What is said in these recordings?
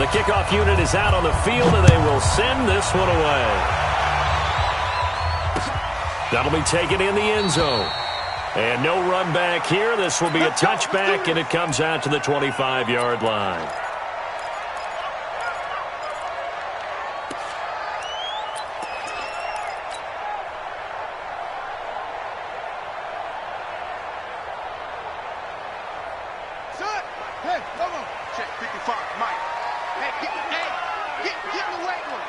The kickoff unit is out on the field, and they will send this one away. That'll be taken in the end zone. And no run back here. This will be a touchback, and it comes out to the 25-yard line. Hey, come on. Check 55, Mike. Hey, get the weight one.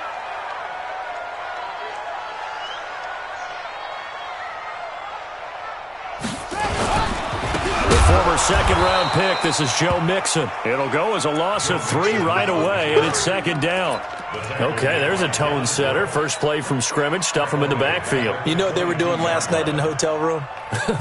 The former second-round pick, this is Joe Mixon. It'll go as a loss of 3 right away, and it's second down. Okay, there's a tone setter. First play from scrimmage, stuff them in the backfield. You know what they were doing last night in the hotel room?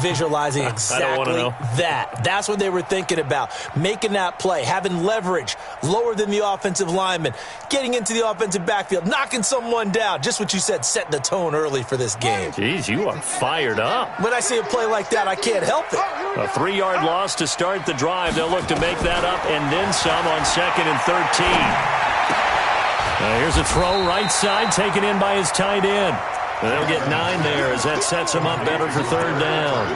Visualizing exactly that. That's what they were thinking about. Making that play, having leverage, lower than the offensive lineman, getting into the offensive backfield, knocking someone down. Just what you said, setting the tone early for this game. Jeez, you are fired up. When I see a play like that, I can't help it. A 3-yard loss to start the drive. They'll look to make that up and then some on 2nd and 13. Here's a throw right side taken in by his tight end. They'll get 9 there as that sets him up better for 3rd down.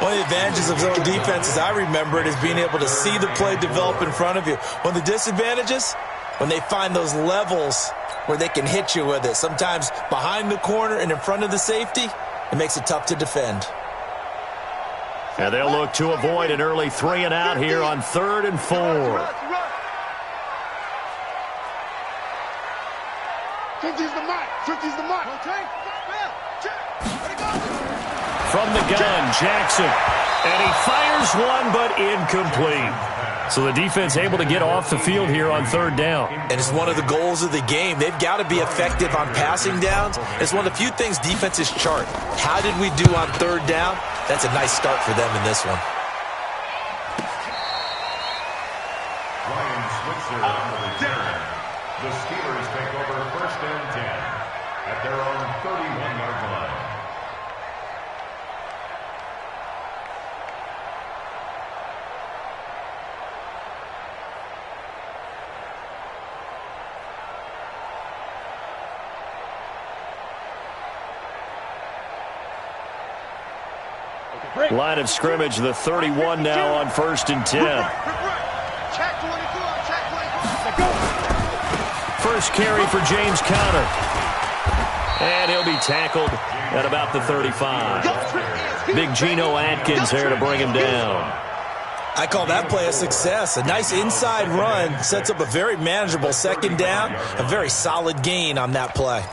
One of the advantages of zone defense, as I remember it, is being able to see the play develop in front of you. One of the disadvantages, when they find those levels where they can hit you with it. Sometimes behind the corner and in front of the safety, it makes it tough to defend. And they'll look to avoid an early 3 and out here on 3rd and 4. 50's the mark. 50's the mark. From the gun, Jackson. And he fires one, but incomplete. So the defense able to get off the field here on 3rd down. And it's one of the goals of the game. They've got to be effective on passing downs. It's one of the few things defenses chart. How did we do on 3rd down? That's a nice start for them in this one. Ryan Switzer on the return. The Steelers take over 1st and 10 at their own 31-yard line. Line of scrimmage, the 31 now on 1st and 10. First carry for James Conner. And he'll be tackled at about the 35. Big Geno Atkins there to bring him down. I call that play a success. A nice inside run sets up a very manageable 2nd down. A very solid gain on that play.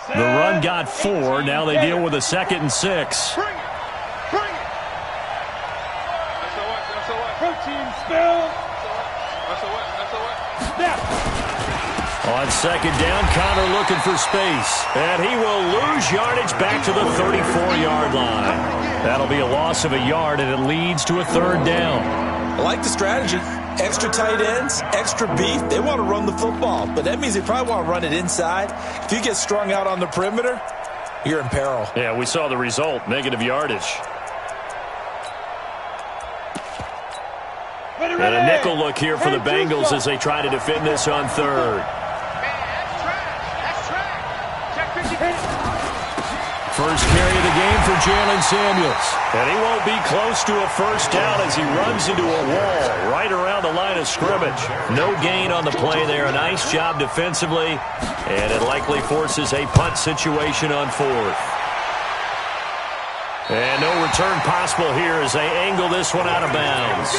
The run got 4. Now they deal with a 2nd and 6. Bring it. That's all right. Protein spill. That's all right. On 2nd down, Conner looking for space. And he will lose yardage back to the 34-yard line. That'll be a loss of a yard, and it leads to a 3rd down. I like the strategy. Extra tight ends, extra beef. They want to run the football, but that means they probably want to run it inside. If you get strung out on the perimeter, you're in peril. Yeah, we saw the result, negative yardage. And a nickel look here for the Bengals as they try to defend this on 3rd. First carry of the game for Jalen Samuels. And he won't be close to a 1st down as he runs into a wall right around the line of scrimmage. No gain on the play there. A nice job defensively. And it likely forces a punt situation on 4th. And no return possible here as they angle this one out of bounds.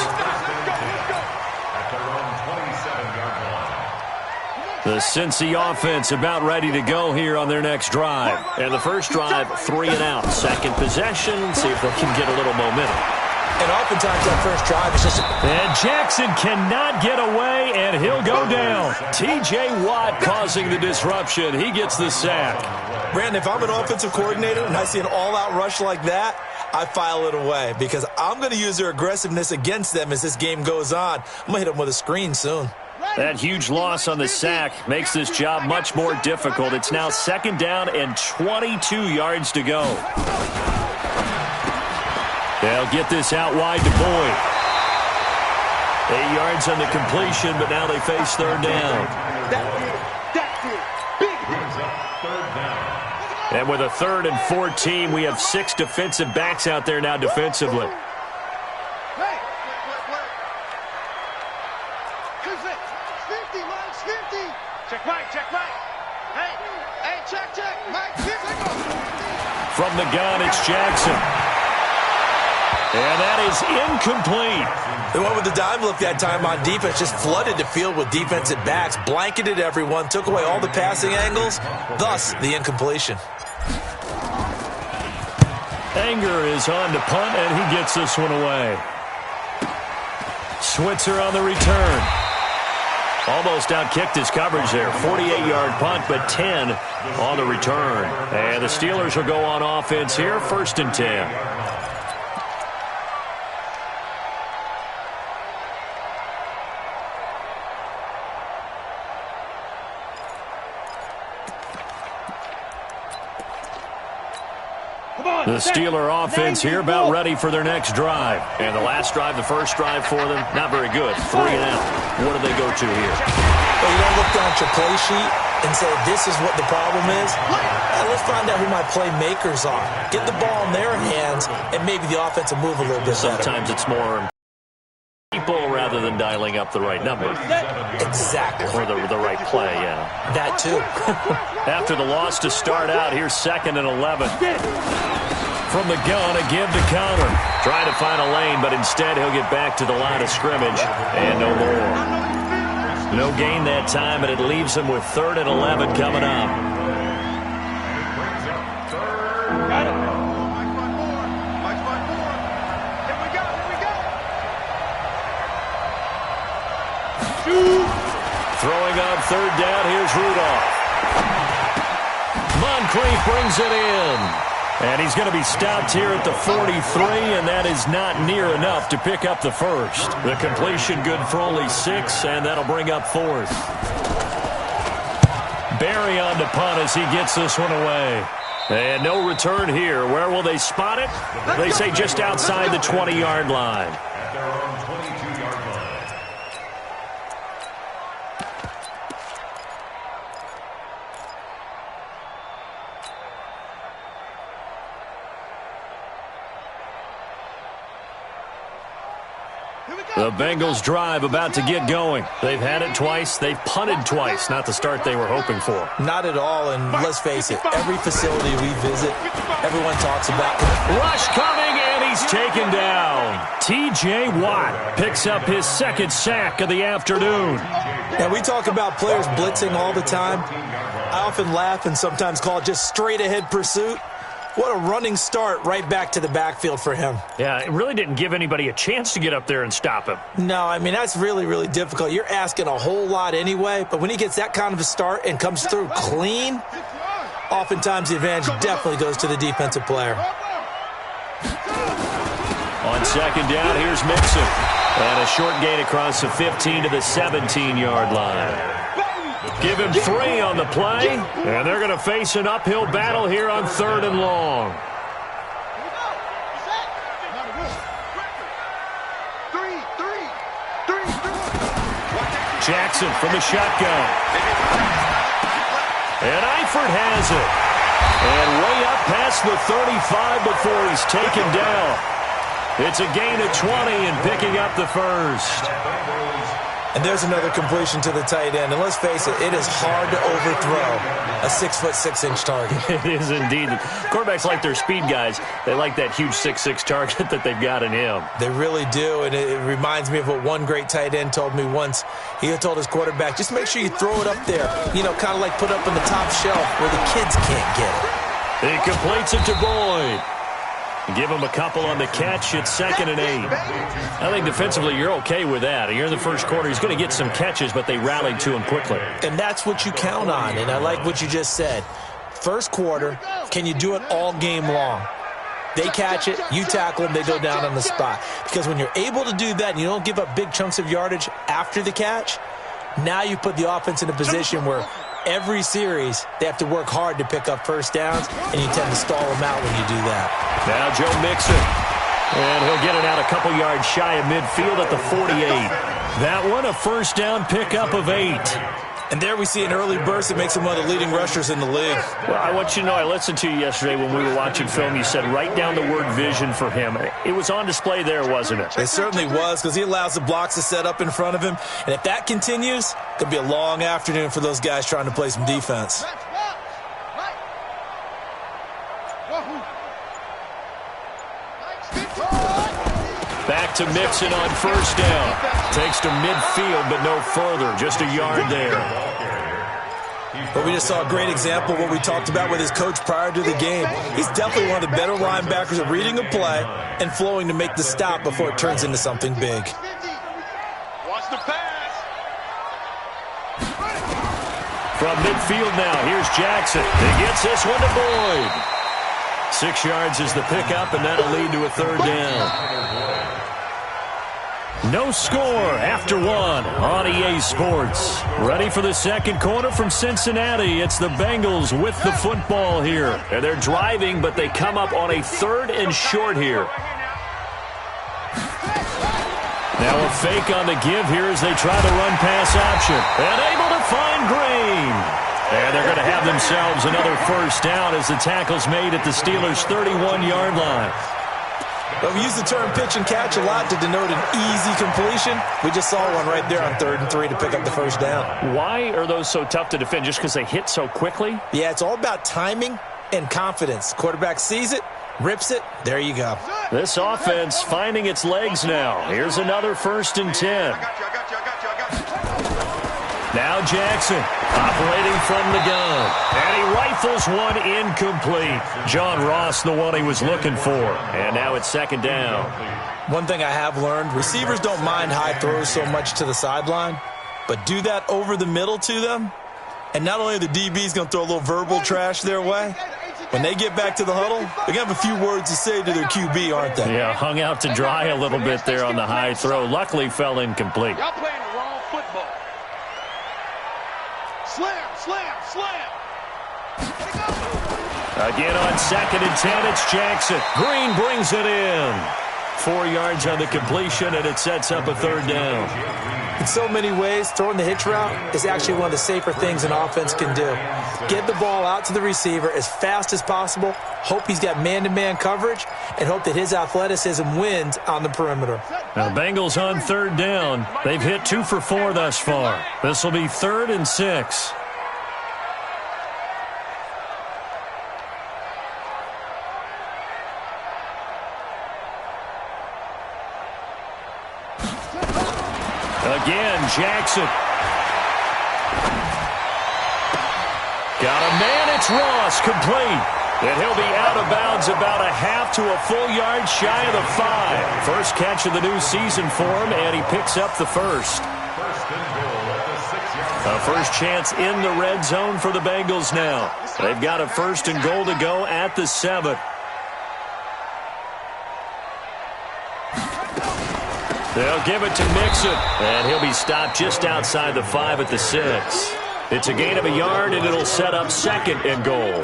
The Cincy offense about ready to go here on their next drive. And the first drive, 3 and out. Second possession, see if they can get a little momentum. And oftentimes that first drive is just... And Jackson cannot get away, and he'll go down. T.J. Watt causing the disruption. He gets the sack. Brandon, if I'm an offensive coordinator and I see an all-out rush like that, I file it away because I'm going to use their aggressiveness against them as this game goes on. I'm going to hit them with a screen soon. That huge loss on the sack makes this job much more difficult. It's now 2nd down and 22 yards to go. They'll get this out wide to Boyd. 8 yards on the completion, but now they face third down. And with a 3rd and 14, we have 6 defensive backs out there now defensively. From the gun, it's Jackson. And that is incomplete. They went with the dime look that time on defense, just flooded the field with defensive backs, blanketed everyone, took away all the passing angles, thus the incompletion. Anger is on to punt, and he gets this one away. Switzer on the return. Almost outkicked his coverage there. 48-yard punt, but 10 on the return. And the Steelers will go on offense here, 1st and 10. The Steeler offense here about ready for their next drive. And the last drive, the first drive for them, not very good. 3 and out. What do they go to here? Well, you don't look down at your play sheet and say, this is what the problem is. Let's find out who my playmakers are. Get the ball in their hands, and maybe the offense will move a little bit better. Sometimes it's more people rather than dialing up the right number. Exactly. Or the right play, yeah. That too. After the loss to start out, here's 2nd and 11. From the gun, a give to Conner. Trying to find a lane, but instead he'll get back to the line of scrimmage. And no more. No gain that time, and it leaves him with 3rd and 11 coming up. Throwing on 3rd down, here's Rudolph. Moncrief brings it in. And he's going to be stopped here at the 43, and that is not near enough to pick up the first. The completion good for only 6, and that'll bring up 4th. Barry on the punt as he gets this one away. And no return here. Where will they spot it? They say just outside the 20-yard line. At their own 22-yard line. The Bengals drive about to get going. They've had it twice. They've punted twice. Not the start they were hoping for. Not at all, and let's face it, every facility we visit, everyone talks about. Rush coming, and he's taken down. T.J. Watt picks up his 2nd sack of the afternoon. And we talk about players blitzing all the time. I often laugh and sometimes call it just straight-ahead pursuit. What a running start right back to the backfield for him. Yeah, it really didn't give anybody a chance to get up there and stop him. No, I mean, that's really, really difficult. You're asking a whole lot anyway, but when he gets that kind of a start and comes through clean, oftentimes the advantage definitely goes to the defensive player. On 2nd down, here's Mixon. And a short gain across the 15 to the 17-yard line. Give him 3 on the play, and they're going to face an uphill battle here on 3rd and long. Jackson from the shotgun. And Eifert has it. And way up past the 35 before he's taken down. It's a gain of 20 and picking up the first. And there's another completion to the tight end. And let's face it, it is hard to overthrow a 6'6" target. It is indeed. Quarterbacks like their speed guys. They like that huge 6'6" target that they've got in him. They really do. And it reminds me of what one great tight end told me once. He had told his quarterback, just make sure you throw it up there. You know, kind of like put up on the top shelf where the kids can't get it. He completes it to Boyd. Give him a couple on the catch. It's 2nd and 8. I think defensively you're okay with that. You're in the first quarter. He's going to get some catches, but they rallied to him quickly. And that's what you count on, and I like what you just said. First quarter, can you do it all game long? They catch it, you tackle them, they go down on the spot. Because when you're able to do that and you don't give up big chunks of yardage after the catch, now you put the offense in a position where every series, they have to work hard to pick up first downs, and you tend to stall them out when you do that. Now Joe Mixon, and he'll get it out a couple yards shy of midfield at the 48. That one, a first down pickup of 8. And there we see an early burst that makes him one of the leading rushers in the league. Well, I want you to know, I listened to you yesterday when we were watching film. You said write down the word vision for him. It was on display there, wasn't it? It certainly was, because he allows the blocks to set up in front of him. And if that continues, it could be a long afternoon for those guys trying to play some defense. Back to Mixon on first down. Takes to midfield, but no further. Just a yard there. But we just saw a great example of what we talked about with his coach prior to the game. He's definitely one of the better linebackers at reading a play and flowing to make the stop before it turns into something big. Watch the pass. From midfield now, here's Jackson. He gets this one to Boyd. 6 yards is the pickup, and that'll lead to a third down. No score after 1 on EA Sports. Ready for the second quarter from Cincinnati. It's the Bengals with the football here. And they're driving, but they come up on a 3rd and short here. Now a fake on the give here as they try the run-pass option. And able to find Green. And they're going to have themselves another first down as the tackle's made at the Steelers' 31-yard line. But we use the term pitch and catch a lot to denote an easy completion. We just saw one right there on 3rd and 3 to pick up the first down. Why are those so tough to defend? Just because they hit so quickly? Yeah, it's all about timing and confidence. Quarterback sees it, rips it, there you go. This offense finding its legs now. Here's another 1st and 10. I got you. Now Jackson operating from the gun. And he rifles one incomplete. John Ross, the one he was looking for. And now it's 2nd down. One thing I have learned, receivers don't mind high throws so much to the sideline, but do that over the middle to them, and not only are the DBs going to throw a little verbal trash their way, when they get back to the huddle, they're going to have a few words to say to their QB, aren't they? Yeah, hung out to dry a little bit there on the high throw. Luckily fell incomplete. Y'all playing the wrong football. Slam. Again on 2nd and 10, it's Jackson. Green brings it in. 4 yards on the completion, and it sets up a 3rd down. In so many ways, throwing the hitch route is actually one of the safer things an offense can do. Get the ball out to the receiver as fast as possible, hope he's got man-to-man coverage, and hope that his athleticism wins on the perimeter. Now, the Bengals on 3rd down. They've hit 2 for 4 thus far. This will be 3rd and 6. Again, Jackson. Got a man, it's Ross, complete. And he'll be out of bounds about a half to a full yard shy of the 5. First catch of the new season for him, and he picks up the first. A first chance in the red zone for the Bengals now. They've got a 1st and goal to go at the 7. They'll give it to Mixon, and he'll be stopped just outside the 5 at the 6. It's a gain of a yard, and it'll set up 2nd and goal.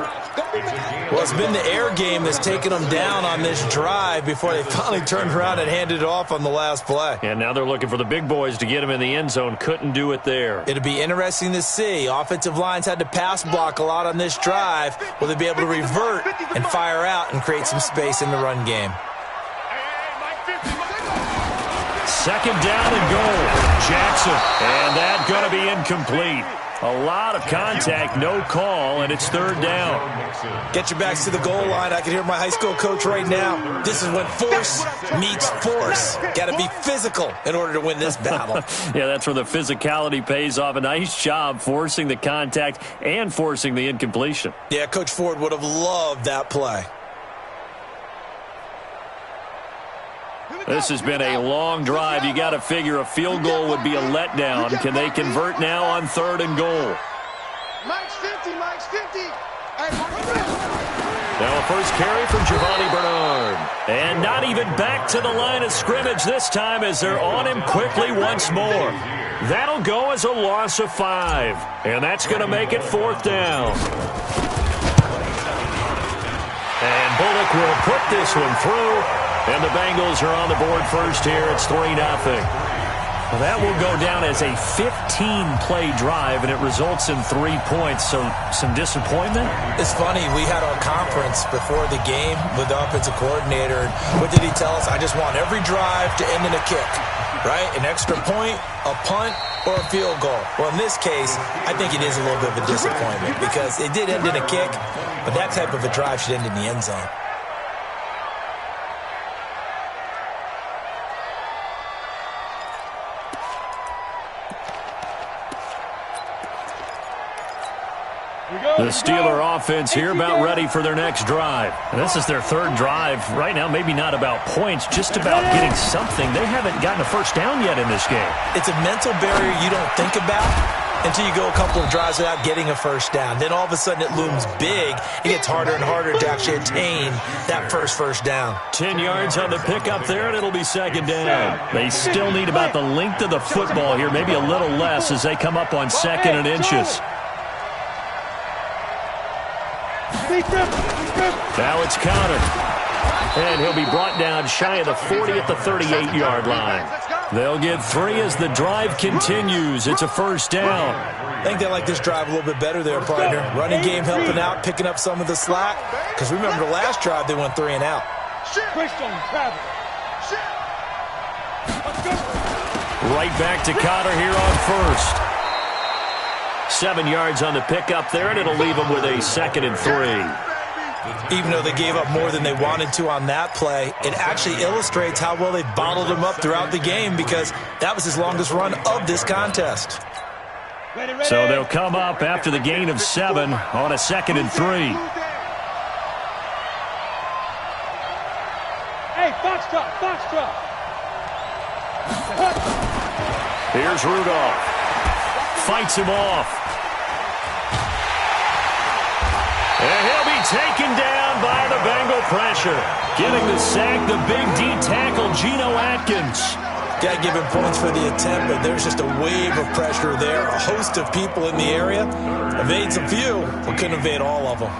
Well, it's been the air game that's taken them down on this drive before they finally turned around and handed it off on the last play. And now they're looking for the big boys to get him in the end zone. Couldn't do it there. It'll be interesting to see. Offensive lines had to pass block a lot on this drive. Will they be able to revert and fire out and create some space in the run game? 2nd down and goal. Jackson. And that's going to be incomplete. A lot of contact, no call, and it's 3rd down. Get your backs to the goal line. I can hear my high school coach right now. This is when force meets force. Got to be physical in order to win this battle. Yeah, that's where the physicality pays off. A nice job forcing the contact and forcing the incompletion. Yeah, Coach Ford would have loved that play. This has been a long drive. You got to figure a field goal would be a letdown. Can they convert now on 3rd and goal? Mike's 50. Now a first carry from Giovanni Bernard. And not even back to the line of scrimmage this time as they're on him quickly once more. That'll go as a loss of 5. And that's going to make it 4th down. And Bullock will put this one through. And the Bengals are on the board first here. It's 3-0. Well, that will go down as a 15-play drive, and it results in 3 points. So some disappointment? It's funny. We had our conference before the game with the offensive coordinator. What did he tell us? I just want every drive to end in a kick, right? An extra point, a punt, or a field goal. Well, in this case, I think it is a little bit of a disappointment because it did end in a kick, but that type of a drive should end in the end zone. The Steeler offense here about ready for their next drive. And this is their third drive. Right now, maybe not about points, just about getting something. They haven't gotten a first down yet in this game. It's a mental barrier you don't think about until you go a couple of drives without getting a first down. Then all of a sudden it looms big. It gets harder and harder to actually attain that first down. 10 yards on the pickup there, and it'll be second down. They still need about the length of the football here, maybe a little less as they come up on 2nd and inches. Now it's Conner. And he'll be brought down shy of the 40 at the 38-yard line. They'll get 3 as the drive continues. It's a first down. I think they like this drive a little bit better there, partner. Running game helping out, picking up some of the slack. Because remember the last drive, they went 3 and out. Right back to Conner here on first. 7 yards on the pickup there, and it'll leave them with a 2nd and 3. Even though they gave up more than they wanted to on that play, it actually illustrates how well they bottled them up throughout the game because that was his longest run of this contest. So they'll come up after the gain of 7 on a 2nd and 3. Hey, Foxtrot. Here's Rudolph. Fights him off. And he'll be taken down by the Bengal pressure. Getting the sack, the big D tackle, Geno Atkins. Got to give him points for the attempt, but there's just a wave of pressure there. A host of people in the area. Evades a few, but couldn't evade all of them.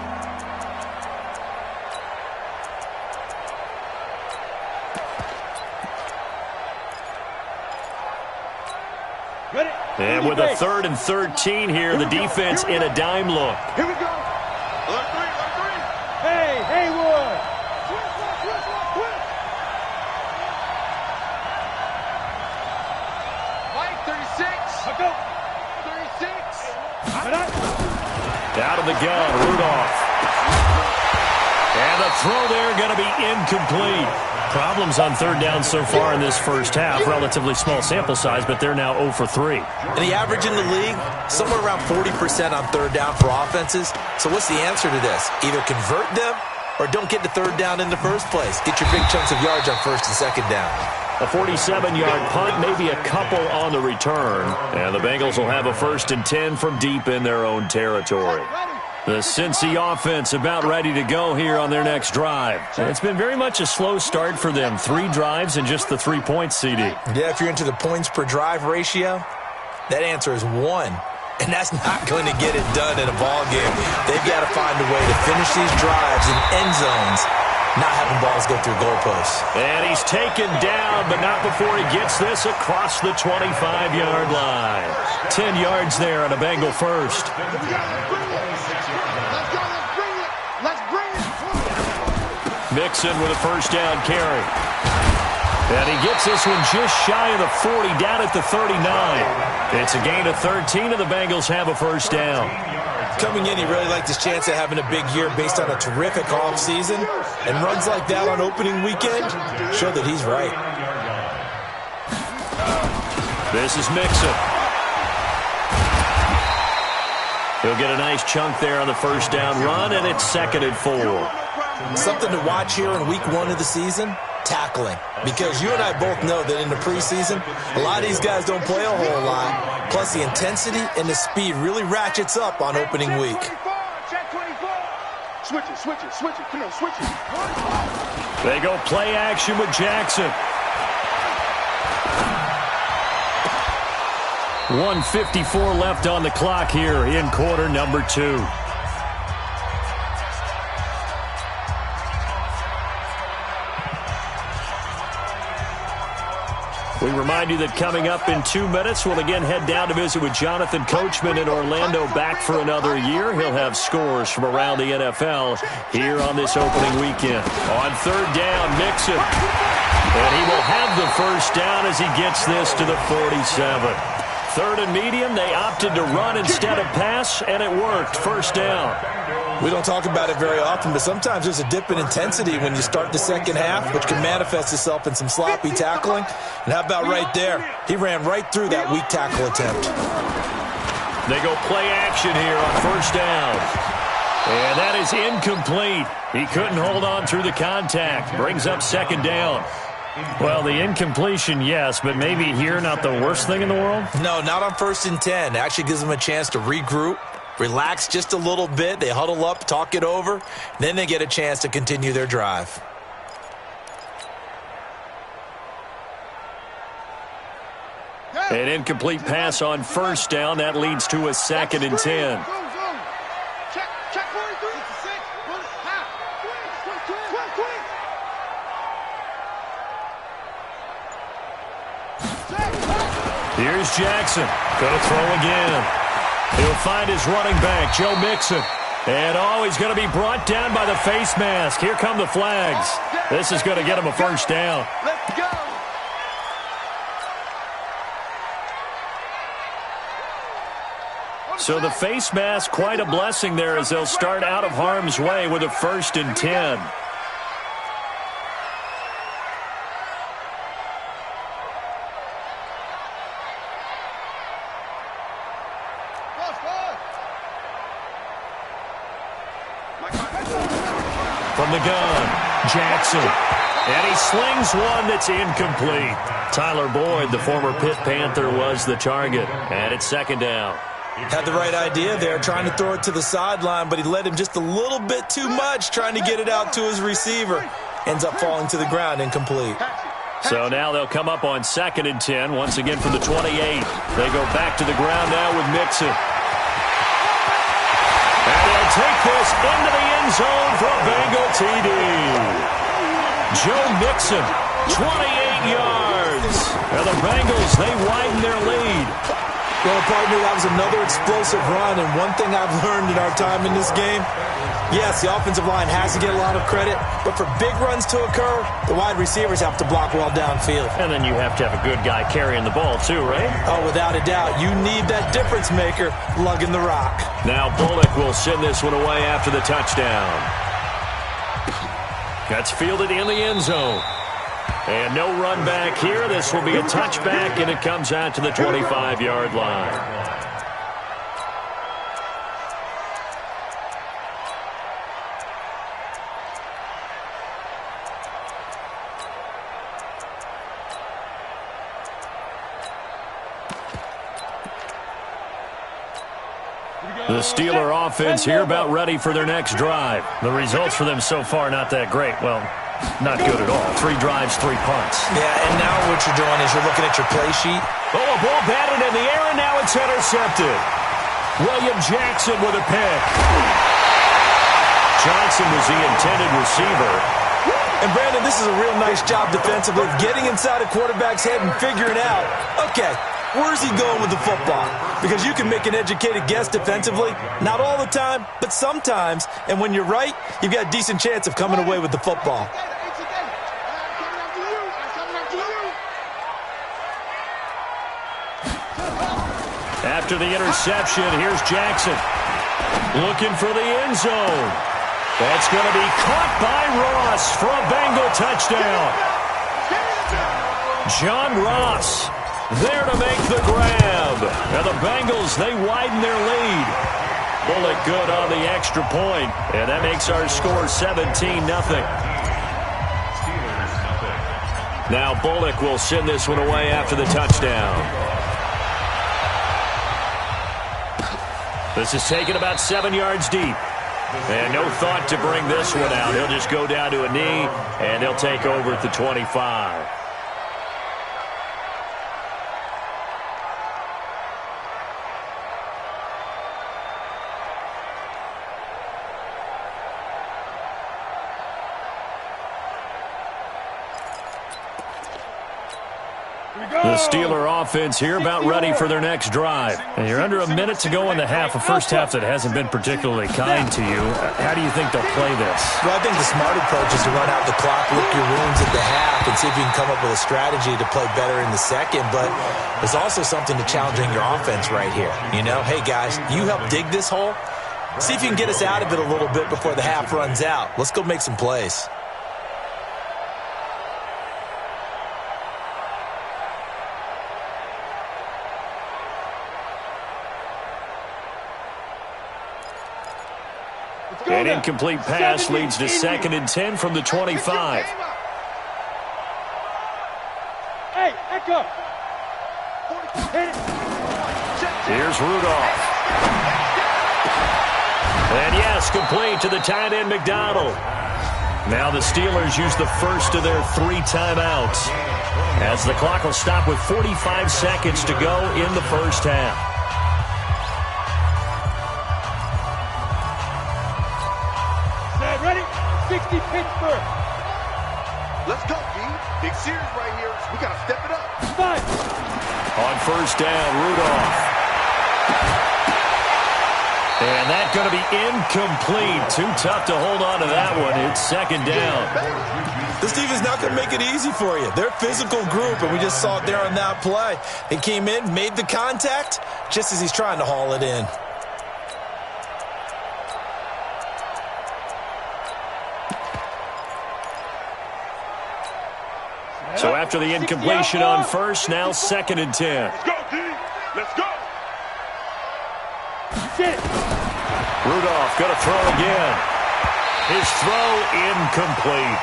And with a 3rd and 13 here, the defense in a dime look. Here we go. Look three. Hey, Haywood. White, 36. Let's go. 36. Out of the gun, Rudolph. And the throw there going to be incomplete. Problems on 3rd down so far in this first half. Relatively small sample size, but they're now 0 for 3. And the average in the league, somewhere around 40% on 3rd down for offenses. So what's the answer to this? Either convert them or don't get to 3rd down in the first place. Get your big chunks of yards on 1st and 2nd down. A 47-yard punt, maybe a couple on the return. And the Bengals will have a 1st and 10 from deep in their own territory. The Cincy offense about ready to go here on their next drive. It's been very much a slow start for them. 3 drives and just the 3 points, CD. Yeah, if you're into the points per drive ratio, that answer is 1. And that's not going to get it done in a ball game. They've got to find a way to finish these drives in end zones, not having balls go through goalposts. And he's taken down, but not before he gets this across the 25-yard line. 10 yards there on a Bengal first. Mixon with a first down carry. And he gets this one just shy of the 40, down at the 39. It's a gain of 13, and the Bengals have a first down. Coming in, he really liked his chance of having a big year based on a terrific offseason. And runs like that on opening weekend show that he's right. This is Mixon. He'll get a nice chunk there on the first down run, and it's 2nd and 4. Something to watch here in week 1 of the season, tackling. Because you and I both know that in the preseason, a lot of these guys don't play a whole lot. Plus the intensity and the speed really ratchets up on opening week. Switch it. Come on, switch it. They go play action with Jackson. 1:54 left on the clock here in quarter number 2. We remind you that coming up in 2 minutes, we'll again head down to visit with Jonathan Coachman in Orlando, back for another year. He'll have scores from around the NFL here on this opening weekend. On third down, Mixon. And he will have the first down as he gets this to the 47. Third and medium, they opted to run instead of pass, and it worked. First down. We don't talk about it very often, but sometimes there's a dip in intensity when you start the second half, which can manifest itself in some sloppy tackling. And how about right there? He ran right through that weak tackle attempt. They go play action here on first down. And that is incomplete. He couldn't hold on through the contact. Brings up second down. Well, the incompletion, yes, but maybe here not the worst thing in the world? No, not on 1st and 10. It actually gives them a chance to regroup, relax just a little bit. They huddle up, talk it over. Then they get a chance to continue their drive. An incomplete pass on first down. That leads to a 2nd and 10. Here's Jackson. Going to throw again. He'll find his running back, Joe Mixon. And, he's going to be brought down by the face mask. Here come the flags. This is going to get him a first down. Let's go. So the face mask, quite a blessing there as they'll start out of harm's way with a 1st and 10. From the gun, Jackson. And he slings one that's incomplete. Tyler Boyd, the former Pitt Panther, was the target. And it's 2nd down. Had the right idea there, trying to throw it to the sideline, but he led him just a little bit too much, trying to get it out to his receiver. Ends up falling to the ground, incomplete. So now they'll come up on 2nd and 10, once again from the 28. They go back to the ground now with Mixon. And they'll take this into the end zone for a Bengal TD. Joe Mixon, 28 yards. And the Bengals, they widen their lead. Well, partner, that was another explosive run, and one thing I've learned in our time in this game, yes, the offensive line has to get a lot of credit, but for big runs to occur, the wide receivers have to block well downfield. And then you have to have a good guy carrying the ball too, right? Oh, without a doubt. You need that difference maker lugging the rock. Now Bullock will send this one away after the touchdown. That's fielded in the end zone. And no run back here. This will be a touchback, and it comes out to the 25-yard line. The Steeler offense here about ready for their next drive. The results for them so far not that great. Well, not good at all. 3 drives, 3 punts. Yeah, and now what you're doing is you're looking at your play sheet. Oh, a ball batted in the air, and now it's intercepted. William Jackson with a pick. Johnson was the intended receiver. And, Brandon, this is a real nice job defensively, getting inside a quarterback's head and figuring out, okay, where's he going with the football? Because you can make an educated guess defensively. Not all the time, but sometimes. And when you're right, you've got a decent chance of coming away with the football. After the interception, here's Jackson. Looking for the end zone. That's going to be caught by Ross for a Bengal touchdown. John Ross there to make the grab. And the Bengals, they widen their lead. Bullock good on the extra point. And that makes our score 17-0. Now Bullock will send this one away after the touchdown. This is taken about 7 yards deep. And no thought to bring this one out. He'll just go down to a knee, and he'll take over at the 25. The Steeler offense here about ready for their next drive. And you're under a minute to go in the half, a first half that hasn't been particularly kind to you. How do you think they'll play this? Well, I think the smart approach is to run out the clock, lick your wounds at the half, and see if you can come up with a strategy to play better in the second. But there's also something to challenging your offense right here. You know, hey, guys, you help dig this hole. See if you can get us out of it a little bit before the half runs out. Let's go make some plays. An incomplete pass leads to 2nd and 10 from the 25. Hey, echo. Here's Rudolph. And yes, complete to the tight end McDonald. Now the Steelers use the first of their 3 timeouts, as the clock will stop with 45 seconds to go in the first half. Ready? 60 Pittsburgh. Let's go, D. Big series right here. We got to step it up. 5. On first down, Rudolph. And that's going to be incomplete. Too tough to hold on to that one. It's 2nd down. This defense is not going to make it easy for you. They're a physical group, and we just saw it there on that play. He came in, made the contact, just as he's trying to haul it in. So after the incompletion on first, now 2nd and 10. Let's go, D. Let's go. Rudolph going to throw again. His throw incomplete.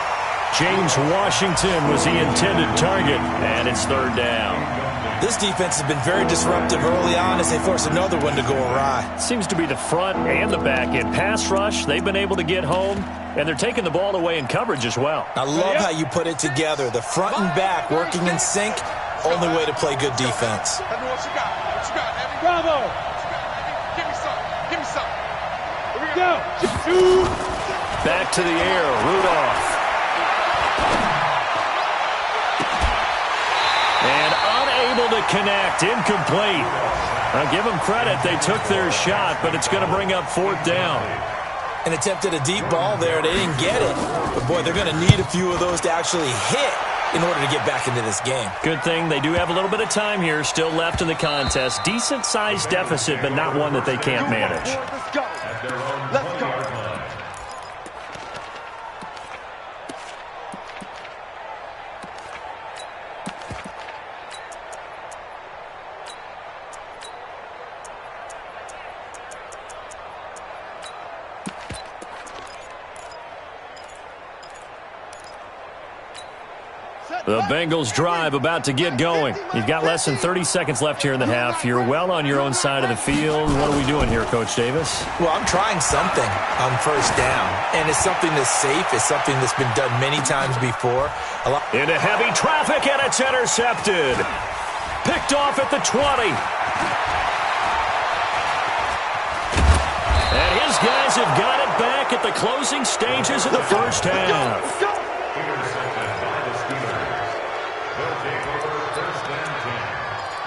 James Washington was the intended target, and it's 3rd down. This defense has been very disruptive early on as they force another one to go awry. Seems to be the front and the back end. Pass rush, they've been able to get home, and they're taking the ball away in coverage as well. I love how you put it together. The front and back working in sync, only way to play good defense. What you got? What you got, Eddie? Bravo. Give me some. Give me some. Here we go. Back to the air, Rudolph. And unable to connect, incomplete. I'll give them credit. They took their shot, but it's going to bring up 4th down. An attempt at a deep ball there. They didn't get it. But, boy, they're going to need a few of those to actually hit in order to get back into this game. Good thing they do have a little bit of time here still left in the contest. Decent-sized deficit, but not one that they can't manage. Let's go. Let's go. The Bengals drive about to get going. You've got less than 30 seconds left here in the half. You're well on your own side of the field. What are we doing here, Coach Davis? Well, I'm trying something on first down, and it's something that's safe. It's something that's been done many times before. Into heavy traffic, and it's intercepted. Picked off at the 20. And his guys have got it back at the closing stages of the first half. Intercepted by the Steelers. They'll take over 1st and 10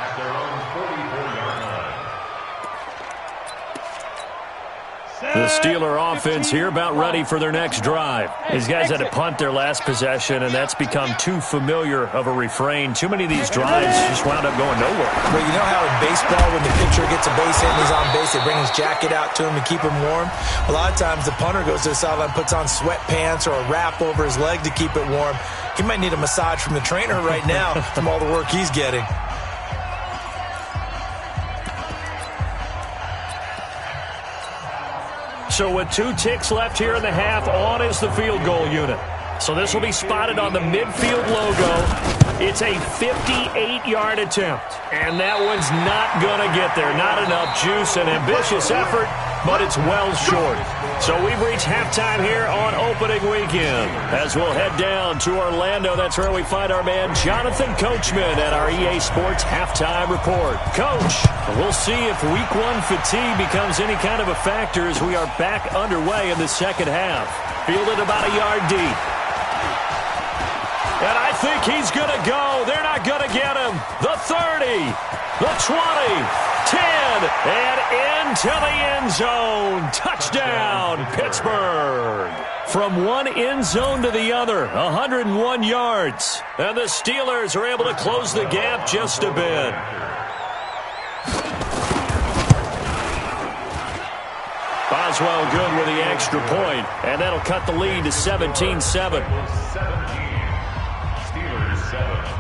at their own 44-yard line. The Steeler offense here about ready for their next drive. These guys had to punt their last possession, and that's become too familiar of a refrain. Too many of these drives just wound up going nowhere. But you know how in baseball, when the pitcher gets a base hit and he's on base, they bring his jacket out to him to keep him warm? A lot of times the punter goes to the sideline, puts on sweatpants or a wrap over his leg to keep it warm. He might need a massage from the trainer right now from all the work he's getting. So with 2 ticks left here in the half, on is the field goal unit. So this will be spotted on the midfield logo. It's a 58-yard attempt. And that one's not going to get there. Not enough juice, an ambitious effort, but it's well short. So we've reached halftime here on opening weekend. As we'll head down to Orlando, that's where we find our man Jonathan Coachman at our EA Sports Halftime Report. Coach, we'll see if Week 1 fatigue becomes any kind of a factor as we are back underway in the second half. Fielded about a yard deep. And I think he's going to go. They're not going to get him. The 30, the 20, 10, and into the end zone. Touchdown, Pittsburgh. From one end zone to the other, 101 yards. And the Steelers are able to close the gap just a bit. Boswell good with the extra point, and that'll cut the lead to 17-7. 17. Steelers 7.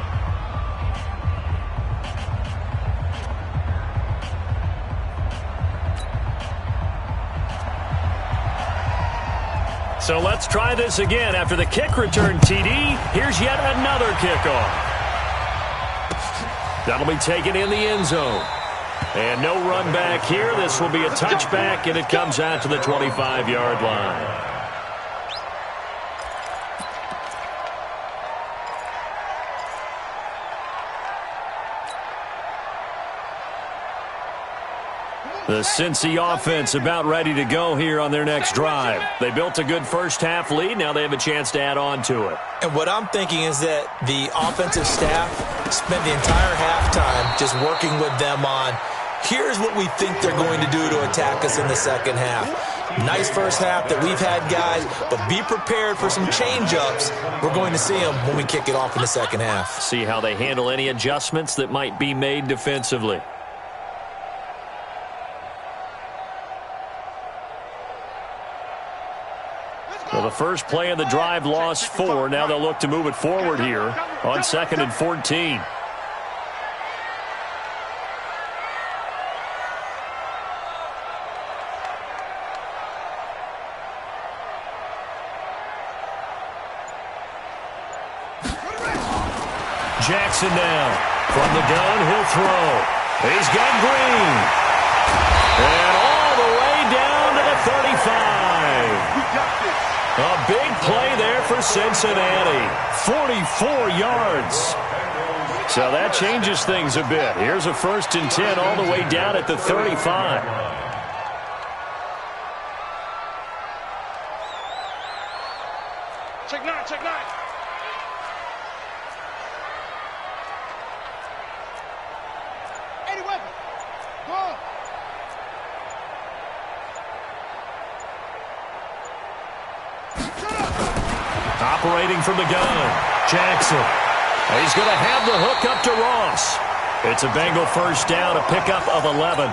So let's try this again. After the kick return, TD, here's yet another kickoff. That'll be taken in the end zone. And no run back here. This will be a touchback, and it comes out to the 25-yard line. The Cincy offense about ready to go here on their next drive. They built a good first-half lead. Now they have a chance to add on to it. And what I'm thinking is that the offensive staff spent the entire halftime just working with them on, here's what we think they're going to do to attack us in the second half. Nice first half that we've had, guys, but be prepared for some change-ups. We're going to see them when we kick it off in the second half. See how they handle any adjustments that might be made defensively. Well, the first play of the drive lost 4. Now they'll look to move it forward here on 2nd and 14. Jackson now. From the gun, he'll throw. He's got Green. And all the way down to the 35. We got this. A big play there for Cincinnati. 44 yards. So that changes things a bit. Here's a 1st and 10 all the way down at the 35. Check 9, check 9. Any weapon. Go. Operating from the gun, Jackson. He's going to have the hook up to Ross. It's a Bengal first down, a pickup of 11.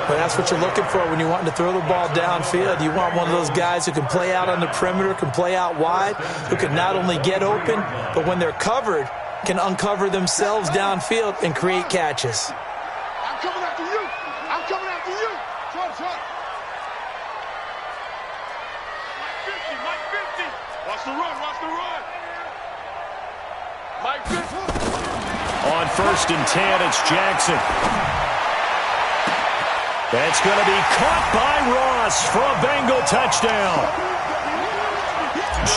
But that's what you're looking for when you want to throw the ball downfield. You want one of those guys who can play out on the perimeter, can play out wide, who can not only get open, but when they're covered, can uncover themselves downfield and create catches. I'm coming after you. I'm coming after you. Try. Mike 50. Watch the run. Mike 50. On 1st and 10, it's Jackson. That's going to be caught by Ross for a Bengal touchdown.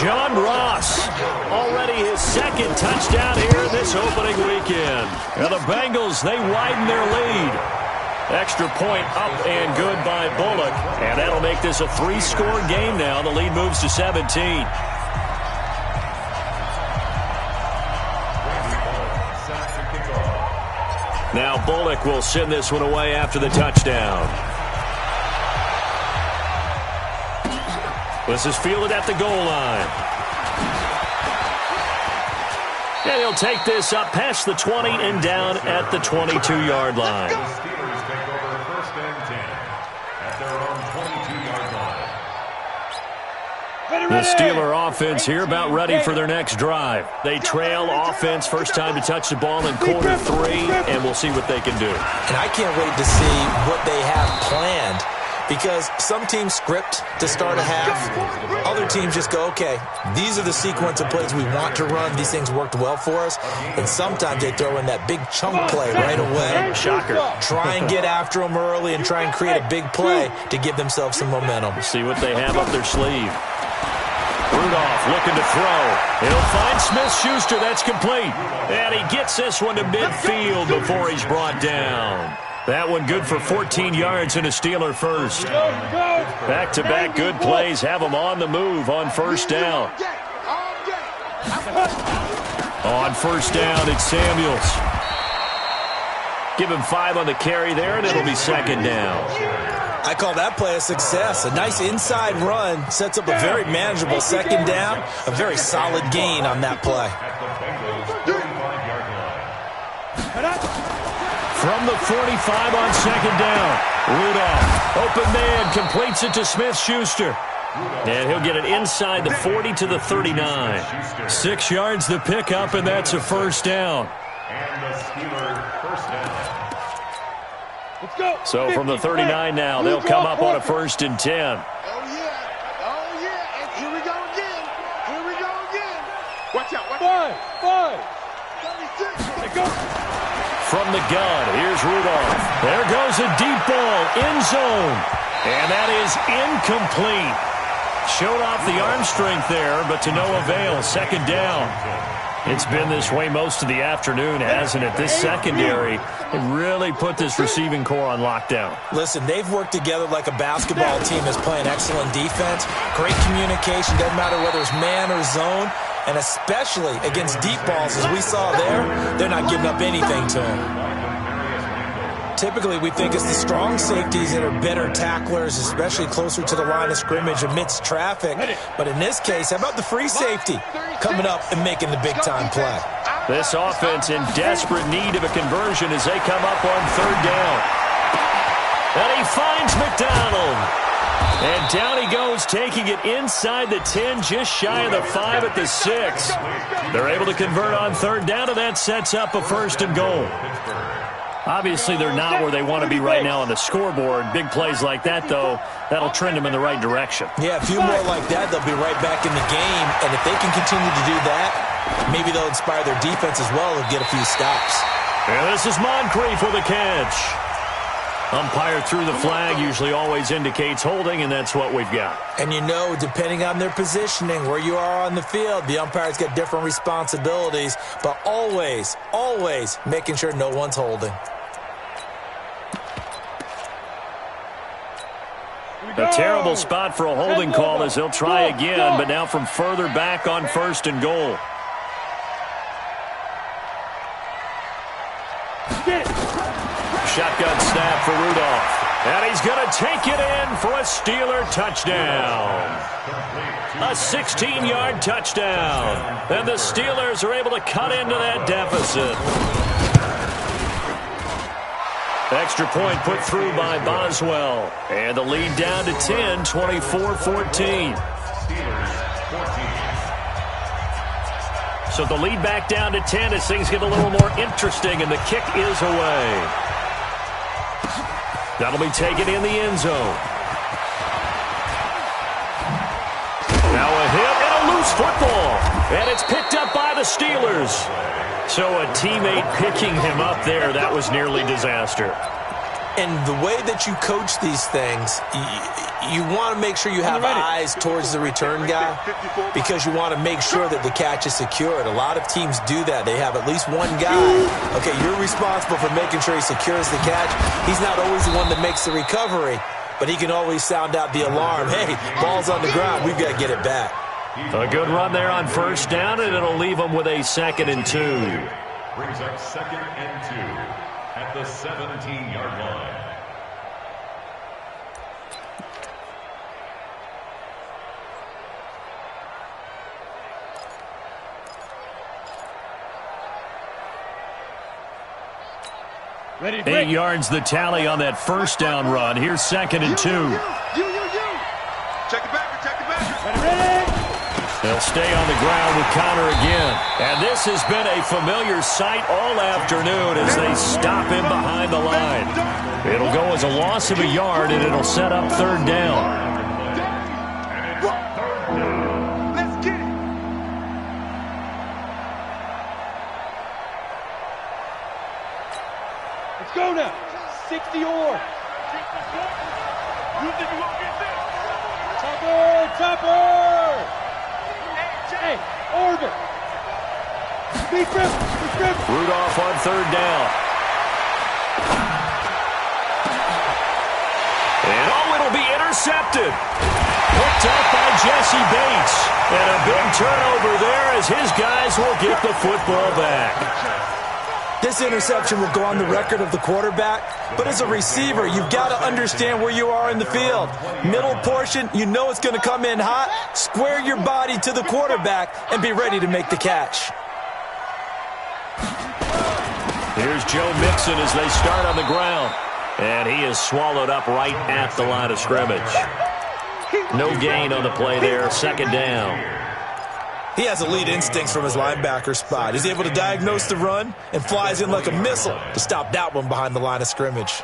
John Ross, already his 2nd touchdown here this opening weekend. And the Bengals, they widen their lead. Extra point up and good by Bullock. And that'll make this a 3-score game now. The lead moves to 17. Now Bullock will send this one away after the touchdown. This is fielded at the goal line. And he'll take this up past the 20 and down at the 22-yard line. Steelers take over 1st and 10 at their own 22-yard line. The Steeler offense here about ready for their next drive. They trail offense, first time to touch the ball in quarter 3, and we'll see what they can do. And I can't wait to see what they have planned, because some teams script to start a half. Other teams just go, okay, these are the sequence of plays we want to run. These things worked well for us. And sometimes they throw in that big chunk play right away. Shocker. Try and get after them early and try and create a big play to give themselves some momentum. See what they have up their sleeve. Rudolph looking to throw. He'll find Smith-Schuster. That's complete. And he gets this one to midfield before he's brought down. That one good for 14 yards and a Steeler first. Back-to-back good plays have them on the move on 1st down. On first down, it's Samuels. Give him 5 on the carry there, and it'll be second down. I call that play a success. A nice inside run sets up a very manageable second down. A very solid gain on that play. From the 45 on second down, Rudolph, open man, completes it to Smith-Schuster. And he'll get it inside the 40 to the 39. 6 yards the pickup, and that's a first down. And the Steelers first down. Let's go. So from the 39 now, they'll come up on a 1st and 10. Oh, yeah. Oh, yeah. And here we go again. Here we go again. Watch out. Watch out. 36. Let's go. From the gun, here's Rudolph. There goes a deep ball, end zone. And that is incomplete. Showed off the arm strength there, but to no avail. Second down. It's been this way most of the afternoon, hasn't it? This secondary really put this receiving core on lockdown. Listen, they've worked together like a basketball team that's playing excellent defense. Great communication, doesn't matter whether it's man or zone. And especially against deep balls, as we saw there, they're not giving up anything to them. Typically, we think it's the strong safeties that are better tacklers, especially closer to the line of scrimmage amidst traffic. But in this case, how about the free safety coming up and making the big-time play? This offense in desperate need of a conversion as they come up on third down. And he finds McDonald. And down he goes, taking it inside the 10, just shy of the 5 at the 6. They're able to convert on third down, and that sets up a 1st and goal. Obviously, they're not where they want to be right now on the scoreboard. Big plays like that, though, that'll trend them in the right direction. Yeah, a few more like that, they'll be right back in the game. And if they can continue to do that, maybe they'll inspire their defense as well and get a few stops. And this is Moncrief with a catch. Umpire threw the flag, usually always indicates holding, and that's what we've got. And you know, depending on their positioning, where you are on the field, the umpires get different responsibilities, but always, always making sure no one's holding. A terrible spot for a holding call as they'll try again, but now from further back on 1st and goal. Shotgun snap for Rudolph. And he's going to take it in for a Steeler touchdown. A 16-yard touchdown. And the Steelers are able to cut into that deficit. Extra point put through by Boswell. And the lead down to 10, 24-14. So the lead back down to 10 as things get a little more interesting, and the kick is away. That'll be taken in the end zone. Now a hit and a loose football. And it's picked up by the Steelers. So a teammate picking him up there, that was nearly disaster. And the way that you coach these things, you want to make sure you have eyes towards the return guy because you want to make sure that the catch is secured. A lot of teams do that. They have at least one guy. Okay, you're responsible for making sure he secures the catch. He's not always the one that makes the recovery, but he can always sound out the alarm. Hey, ball's on the ground. We've got to get it back. A good run there on first down, and it'll leave them with a 2nd and 2. Brings up 2nd and 2 at the 17-yard line. Ready, 8 yards the tally on that first down run. Here's 2nd and 2. Check it back, check it back. Ready. They'll stay on the ground with Connor again. And this has been a familiar sight all afternoon as they stop him behind the line. It'll go as a loss of a yard, and it'll set up third down. Let's get it. Let's go now. 60 or. You think you won't get this? Chopper! Hey, Orbit! Big grip! Rudolph on third down. And it'll be intercepted. Picked up by Jesse Bates. And a big turnover there as as his guys will get the football back. This interception will go on the record of the quarterback, but as a receiver, you've got to understand where you are in the field. Middle portion, you know it's going to come in hot. Square your body to the quarterback and be ready to make the catch. Here's Joe Mixon as they start on the ground. And he is swallowed up right at the line of scrimmage. No gain on the play there, second down. He has elite instincts from his linebacker spot. He's able to diagnose the run and flies in like a missile to stop that one behind the line of scrimmage.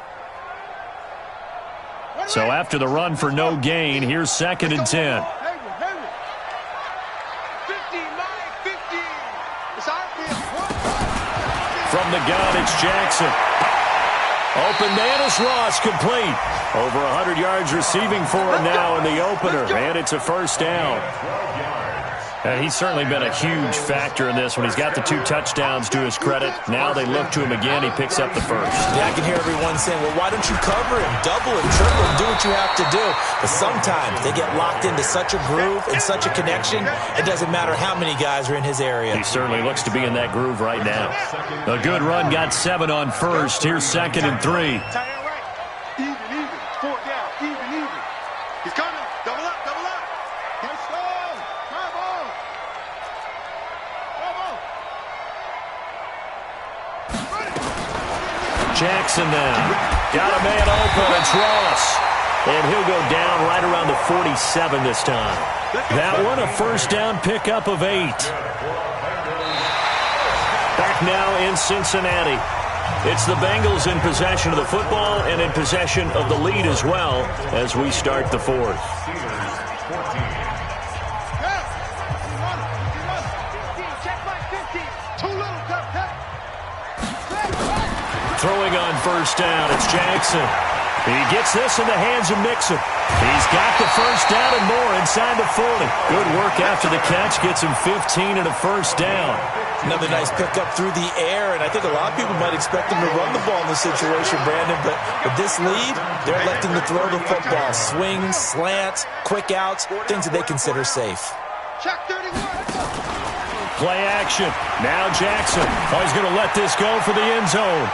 So after the run for no gain, here's second and 10. From the gun, it's Jackson. Open man is Ross, complete. Over 100 yards receiving for him now in the opener, and it's a first down. And he's certainly been a huge factor in this when he's got the 2 touchdowns to his credit. Now they look to him again. He picks up the first. Yeah, I can hear everyone saying, well, why don't you cover him, double him, triple him, do what you have to do. But sometimes they get locked into such a groove and such a connection, it doesn't matter how many guys are in his area. He certainly looks to be in that groove right now. A good run, got 7 on first. Here's second and 3. Jackson now. Got a man open. It's Ross. And he'll go down right around the 47 this time. That one a first down pickup of 8. Back now in Cincinnati. It's the Bengals in possession of the football and in possession of the lead as well as we start the fourth. Throwing on first down, it's Jackson. He gets this in the hands of Mixon. He's got the first down and more inside the 40. Good work after the catch, gets him 15 and a first down. Another nice pickup through the air, and I think a lot of people might expect him to run the ball in this situation, Brandon, but with this lead, they're electing to throw the football. Swings, slants, quick outs, things that they consider safe. Check 31. Play action. Now Jackson. Oh, he's going to let this go for the end zone.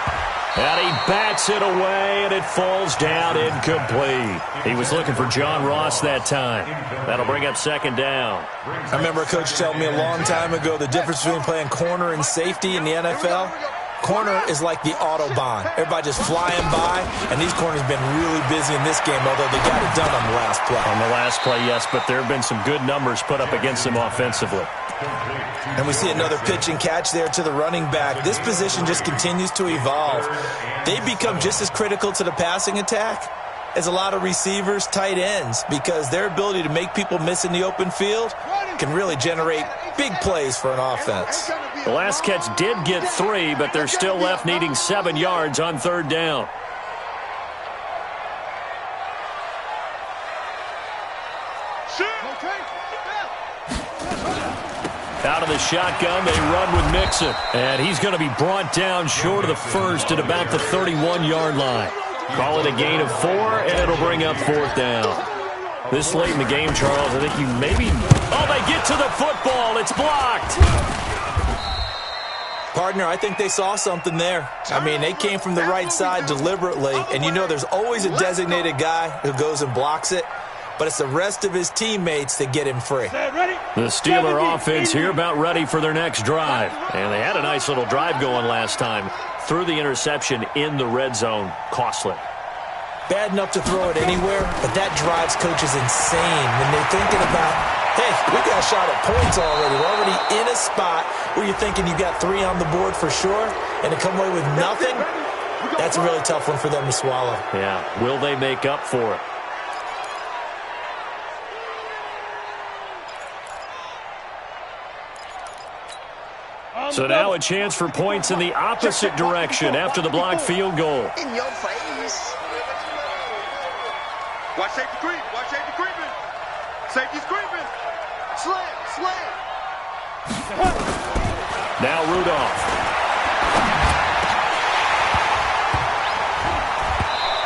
And he bats it away, and it falls down incomplete. He was looking for John Ross that time. That'll bring up second down. I remember a coach telling me a long time ago the difference between playing corner and safety in the NFL. Corner is like the Autobahn. Everybody just flying by, and these corners have been really busy in this game, although they got it done on the last play. On the last play, yes, but there have been some good numbers put up against them offensively. And we see another pitch and catch there to the running back. This position just continues to evolve. They become just as critical to the passing attack as a lot of receivers, tight ends, because their ability to make people miss in the open field can really generate big plays for an offense. The last catch did get 3, but they're still left needing 7 yards on third down. Out of the shotgun, they run with Mixon. And he's going to be brought down short of the first at about the 31-yard line. Call it a gain of 4, and it'll bring up fourth down. This late in the game, Charles, I think you maybe... Oh, they get to the football. It's blocked. Partner, I think they saw something there. I mean, they came from the right side deliberately, and you know there's always a designated guy who goes and blocks it, but it's the rest of his teammates that get him free. The Steeler offense here about ready for their next drive. And they had a nice little drive going last time. Threw the interception in the red zone. Costly. Bad enough to throw it anywhere, but that drives coaches insane when they're thinking about, hey, we got a shot at points already. We're already in a spot where you're thinking you got 3 on the board for sure, and to come away with nothing, that's a really tough one for them to swallow. Yeah, will they make up for it? So now a chance for points in the opposite direction after the blocked field goal. In your face. Watch safety creep. Watch safety creeping. Safety's creeping. Slam. Now Rudolph.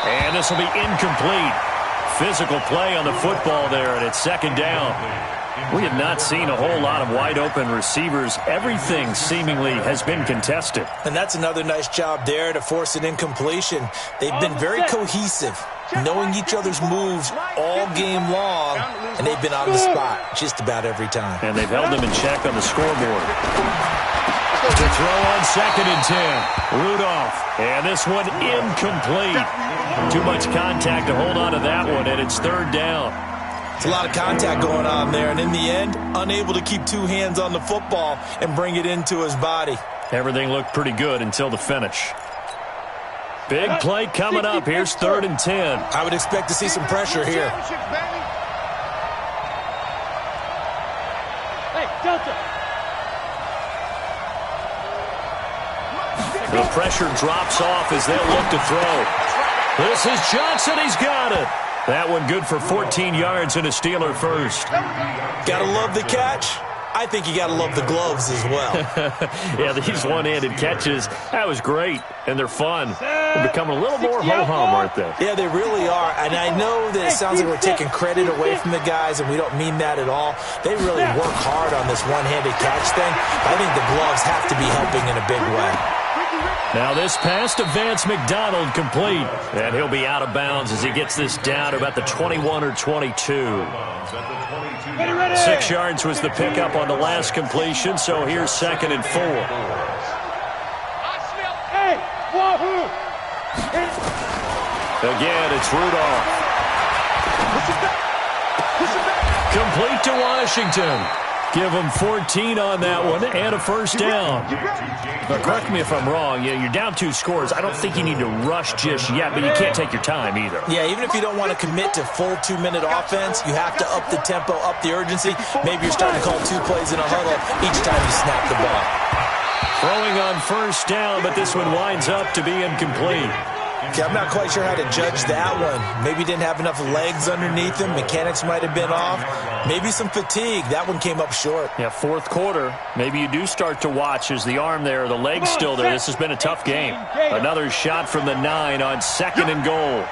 And this will be incomplete. Physical play on the football there, and it's second down. We have not seen a whole lot of wide-open receivers. Everything seemingly has been contested. And that's another nice job there to force an incompletion. They've been very cohesive, knowing each other's moves all game long, and they've been on the spot just about every time. And they've held them in check on the scoreboard. To throw on 2nd and 10. Rudolph. And this one incomplete. Too much contact to hold on to that one, and it's 3rd down. It's a lot of contact going on there, and in the end, unable to keep 2 hands on the football and bring it into his body. Everything looked pretty good until the finish. Big play coming up. Here's 3rd and 10. I would expect to see some pressure here. Hey, Delta. The pressure drops off as they'll look to throw. This is Johnson. He's got it. That one good for 14 yards and a Steeler first. Gotta love the catch. I think you gotta love the gloves as well. Yeah, these one-handed catches, that was great, and they're fun. They're becoming a little more ho-hum, aren't they? Yeah, they really are, and I know that it sounds like we're taking credit away from the guys, and we don't mean that at all. They really work hard on this one-handed catch thing. I think the gloves have to be helping in a big way. Now this pass to Vance McDonald complete. And he'll be out of bounds as he gets this down to about the 21 or 22. 6 yards was the pickup on the last completion, so here's 2nd and 4. Hey, wahoo! Again, it's Rudolph. Complete to Washington. Give them 14 on that one and a first down. But correct me if I'm wrong. You're down 2 scores. I don't think you need to rush just yet, but you can't take your time either. Yeah, even if you don't want to commit to full 2-minute offense, you have to up the tempo, up the urgency. Maybe you're starting to call 2 plays in a huddle each time you snap the ball. Throwing on first down, but this one winds up to be incomplete. Okay, I'm not quite sure how to judge that one. Maybe didn't have enough legs underneath him. Mechanics might have been off. Maybe some fatigue. That one came up short. Yeah, 4th quarter. Maybe you do start to watch as the arm there, the leg's still there. This has been a tough game. Another shot from the 9 on 2nd and goal.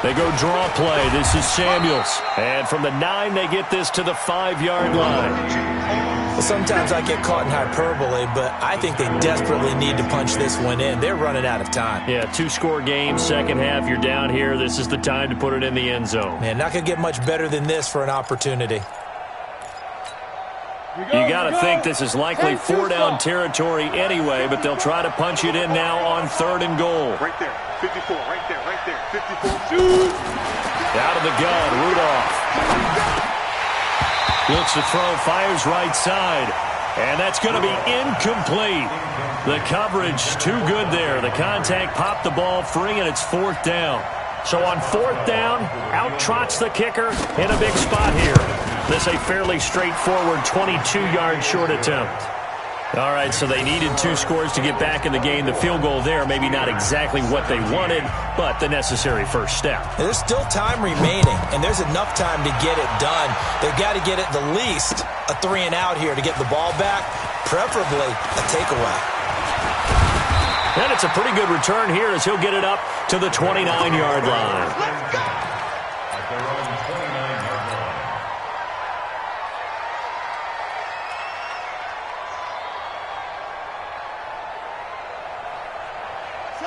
They go draw play. This is Samuels. And from the 9, they get this to the 5-yard line. Well, sometimes I get caught in hyperbole, but I think they desperately need to punch this one in. They're running out of time. Yeah, 2-score game, second half, you're down here. This is the time to put it in the end zone. Man, not going to get much better than this for an opportunity. You got to think this is likely 4-down territory anyway, but they'll try to punch it in now on 3rd and goal. Right there, 54, right there, 54. Shoot! Out of the gun, Rudolph. Looks to throw, fires right side. And that's going to be incomplete. The coverage too good there. The contact popped the ball free, and it's 4th down. So on 4th down, out trots the kicker in a big spot here. This a fairly straightforward 22-yard short attempt. All right, so they needed 2 scores to get back in the game. The field goal there, maybe not exactly what they wanted, but the necessary first step. There's still time remaining, and there's enough time to get it done. They've got to get it the least a 3-and-out here to get the ball back, preferably a takeaway. And it's a pretty good return here as he'll get it up to the 29-yard line. Let's go!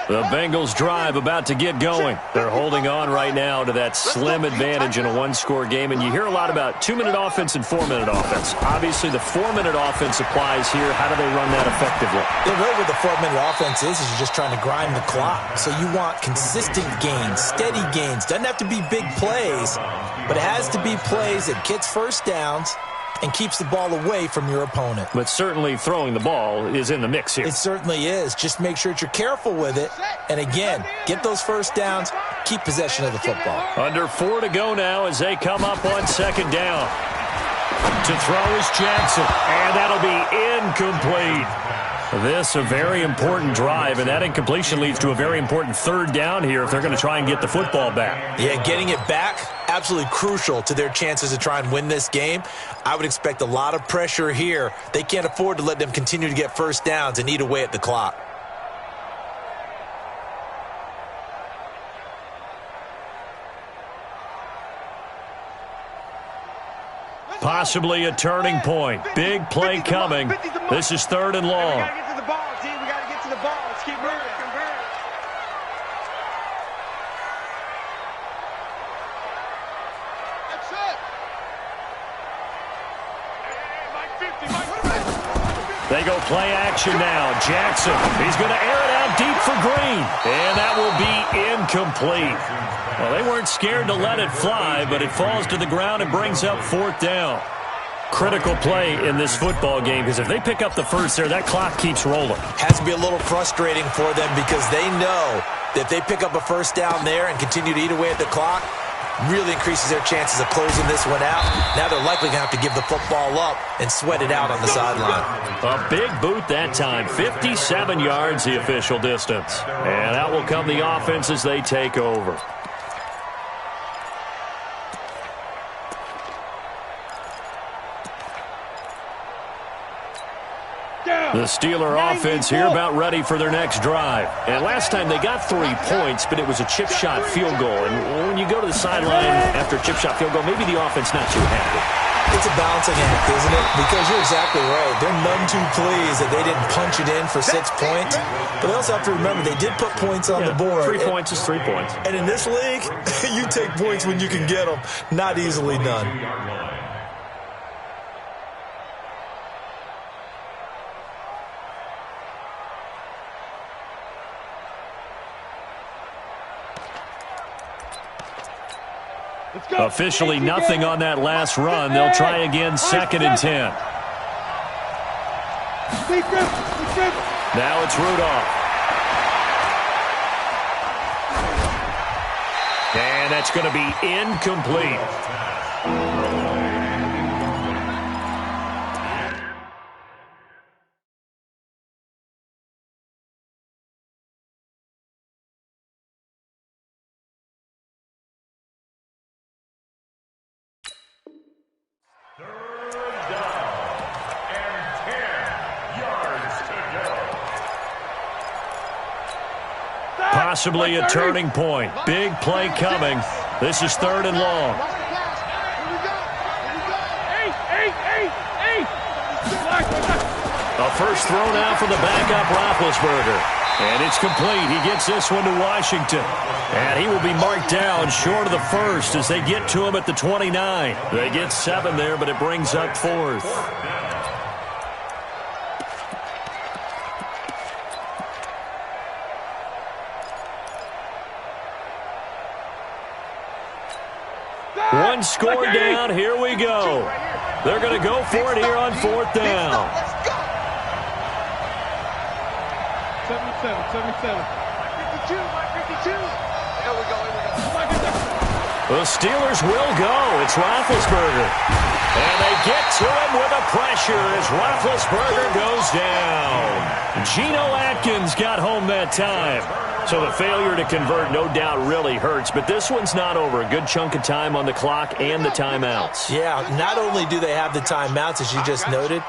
The Bengals drive about to get going. They're holding on right now to that slim advantage in a 1-score game. And you hear a lot about 2-minute offense and 4-minute offense. Obviously, the 4-minute offense applies here. How do they run that effectively? Yeah, really what the 4-minute offense is you're just trying to grind the clock. So you want consistent gains, steady gains. Doesn't have to be big plays, but it has to be plays that gets first downs and keeps the ball away from your opponent. But certainly throwing the ball is in the mix here. It certainly is. Just make sure that you're careful with it. And again, get those first downs, keep possession of the football. Under 4 to go now as they come up on 2nd down. To throw is Jackson, and that'll be incomplete. This a very important drive, and that incompletion leads to a very important 3rd down here if they're going to try and get the football back. Yeah, getting it back, absolutely crucial to their chances to try and win this game. I would expect a lot of pressure here. They can't afford to let them continue to get first downs and eat away at the clock. Possibly a turning point. Big play coming. This is 3rd and long. We got to get to the ball, team. We got to get to the ball. Let's keep moving. That's it. They go play action now. Jackson, he's going to air it out deep for Green. And that will be incomplete. Well, they weren't scared to let it fly, but it falls to the ground and brings up 4th down. Critical play in this football game, because if they pick up the first there, that clock keeps rolling. Has to be a little frustrating for them because they know that if they pick up a first down there and continue to eat away at the clock, really increases their chances of closing this one out. Now they're likely going to have to give the football up and sweat it out on the sideline. A big boot that time. 57 yards the official distance. And out will come the offense as they take over. The Steeler offense here about ready for their next drive. And last time they got 3 points, but it was a chip shot field goal. And when you go to the sideline after a chip shot field goal, maybe the offense not too happy. It's a balancing act, isn't it? Because you're exactly right. They're none too pleased that they didn't punch it in for 6 points. But they also have to remember they did put points on the board. 3 points is 3 points. And in this league, you take points when you can get them. Not easily done. Officially nothing on that last run. They'll try again 2nd and 10. Now it's Rudolph. And that's going to be incomplete. Possibly a turning point. Big play coming. This is 3rd and long. A first throw now for the backup Roethlisberger. And it's complete. He gets this one to Washington. And he will be marked down short of the first as they get to him at the 29. They get 7 there, but it brings up 4th. One score down. Here we go. They're going to go for it here on 4th down. 77. 52. Here we go. The Steelers will go. It's Roethlisberger. And they get to him with a pressure as Roethlisberger goes down. Geno Atkins got home that time. So the failure to convert no doubt really hurts, but this one's not over. A good chunk of time on the clock and the timeouts. Yeah, not only do they have the timeouts, as you just noted,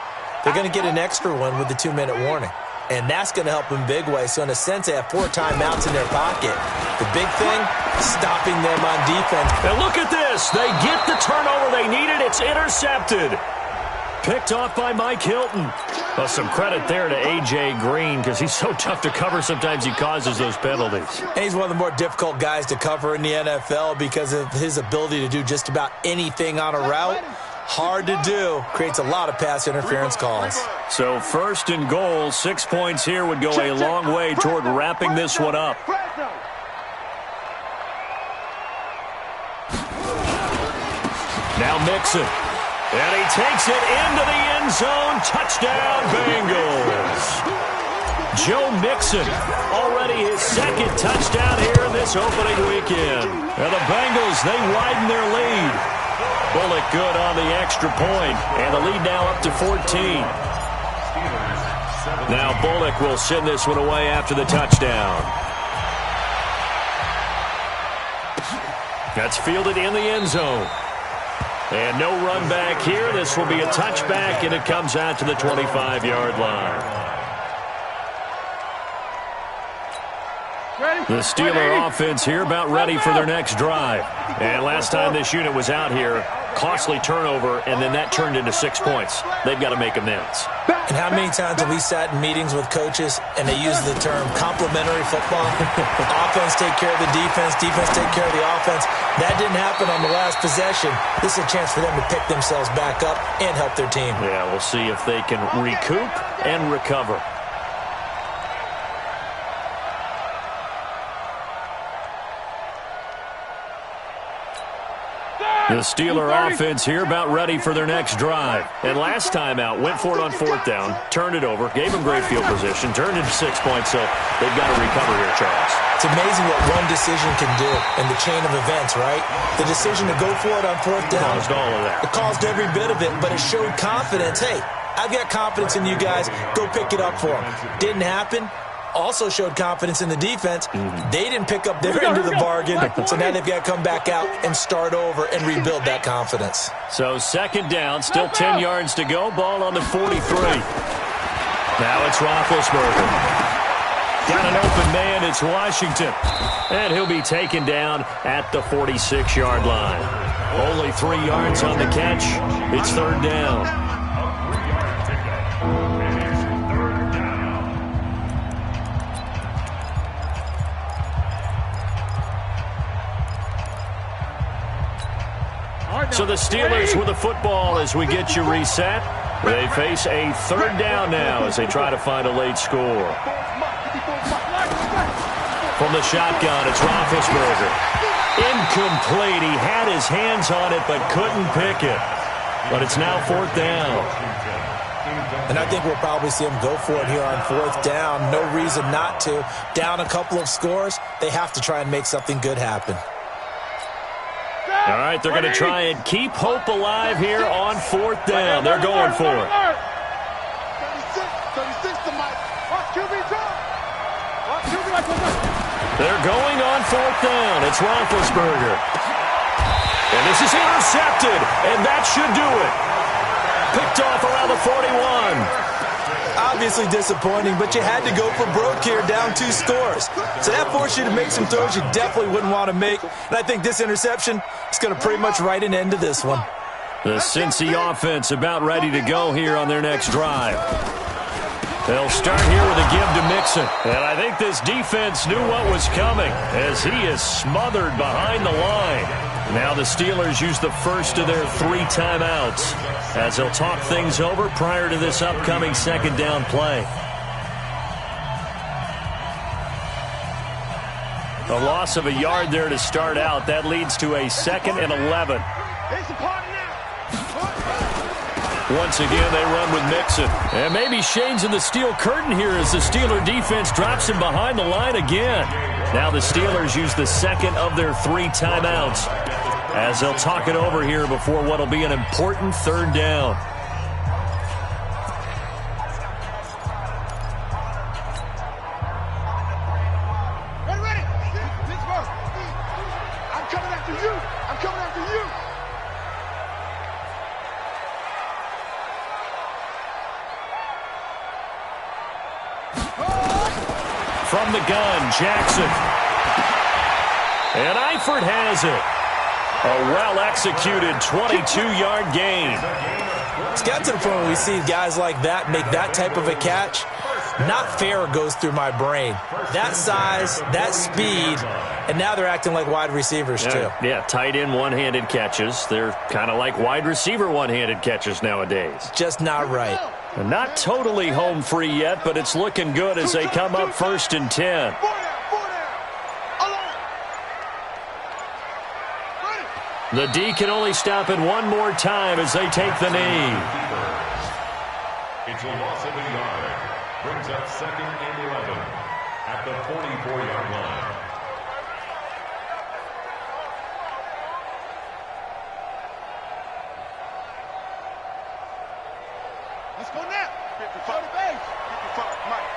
they're going to get an extra one with the 2-minute warning. And that's going to help in big way. So in a sense, they have 4 timeouts in their pocket. The big thing, stopping them on defense. And look at this. They get the turnover they needed. It's intercepted. Picked off by Mike Hilton. Well, some credit there to A.J. Green because he's so tough to cover. Sometimes he causes those penalties. And he's one of the more difficult guys to cover in the NFL because of his ability to do just about anything on a route. Hard to do. Creates a lot of pass interference calls. So 1st and goal, 6 points here would go a long way toward wrapping this one up. Now Mixon. And he takes it into the end zone. Touchdown, Bengals. Joe Mixon, already his 2nd touchdown here in this opening weekend. And the Bengals, they widen their lead. Bullock good on the extra point, and the lead now up to 14. Now Bullock will send this one away after the touchdown. That's fielded in the end zone. And no run back here. This will be a touchback, and it comes out to the 25-yard line. The Steeler offense here about ready for their next drive. And last time this unit was out here, costly turnover, and then that turned into 6 points. They've got to make amends. And how many times have we sat in meetings with coaches and they use the term complementary football? Offense take care of the defense, defense take care of the offense. That didn't happen on the last possession. This is a chance for them to pick themselves back up and help their team. Yeah, we'll see if they can recoup and recover. The Steeler offense here about ready for their next drive. And last time out, went for it on 4th down, turned it over, gave them great field position, turned into 6 points, so they've got to recover here, Charles. It's amazing what one decision can do in the chain of events, right? The decision to go for it on 4th down. Caused all of that. It caused every bit of it, but it showed confidence. Hey, I've got confidence in you guys. Go pick it up for them. Didn't happen. Also showed confidence in the defense. They didn't pick up their end of the bargain, so now they've got to come back out and start over and rebuild that confidence. So 2nd down, still 10 yards to go. Ball on the 43. Now it's Roethlisberger. Got an open man, it's Washington. And he'll be taken down at the 46-yard line. Only 3 yards on the catch. It's 3rd down. So the Steelers with the football as we get you reset. They face a 3rd down now as they try to find a late score. From the shotgun, it's Roethlisberger. Incomplete. He had his hands on it but couldn't pick it. But it's now 4th down. And I think we'll probably see him go for it here on 4th down. No reason not to. Down a couple of scores, they have to try and make something good happen. All right, they're going to try and keep hope alive here on 4th down. They're going for it. 36 to Mike. Watch QB drop. Watch QB like They're going on 4th down. It's Roethlisberger. And this is intercepted, and that should do it. Picked off around the 41. Obviously disappointing, but you had to go for broke here, down 2 scores. So that forced you to make some throws you definitely wouldn't want to make. And I think this interception is going to pretty much write an end to this one. The Cincy offense about ready to go here on their next drive. They'll start here with a give to Mixon. And I think this defense knew what was coming as he is smothered behind the line. Now the Steelers use the first of their 3 timeouts as they'll talk things over prior to this upcoming 2nd down play. A loss of a yard there to start out. That leads to a 2nd and 11. Once again, they run with Mixon. And maybe Shane's in the steel curtain here as the Steeler defense drops him behind the line again. Now the Steelers use the 2nd of their 3 timeouts as they'll talk it over here before what will be an important 3rd down. Ready. Let's go. I'm coming after you. I'm coming after you. From the gun, Jackson. And Eifert has it. A well-executed 22-yard gain. It's got to the point where we see guys like that make that type of a catch. Not fair goes through my brain. That size, that speed, and now they're acting like wide receivers too. Yeah, tight end one-handed catches. They're kind of like wide receiver one-handed catches nowadays. Just not right. And not totally home free yet, but it's looking good as they come up 1st and 10. The D can only stop it one more time as they take the knee. It's a loss of a yard. Brings up 2nd and 11 at the 44-yard line. Let's go now. 55 to base. 55, Mike.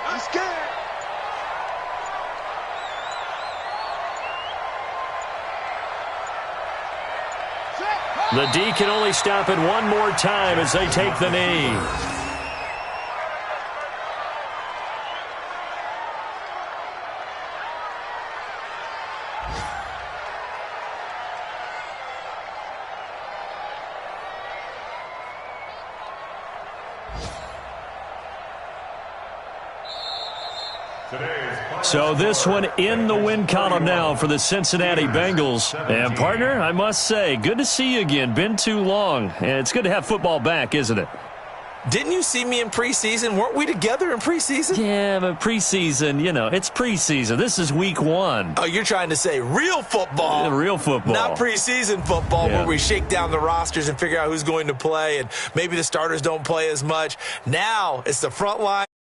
I'm scared. The D can only stop it one more time as they take the knee. So this one in the win column now for the Cincinnati Bengals. And, partner, I must say, good to see you again. Been too long. And it's good to have football back, isn't it? Didn't you see me in preseason? Weren't we together in preseason? Yeah, but preseason, you know, it's preseason. This is week 1. Oh, you're trying to say real football. Real football. Not preseason football where we shake down the rosters and figure out who's going to play and maybe the starters don't play as much. Now it's the front line.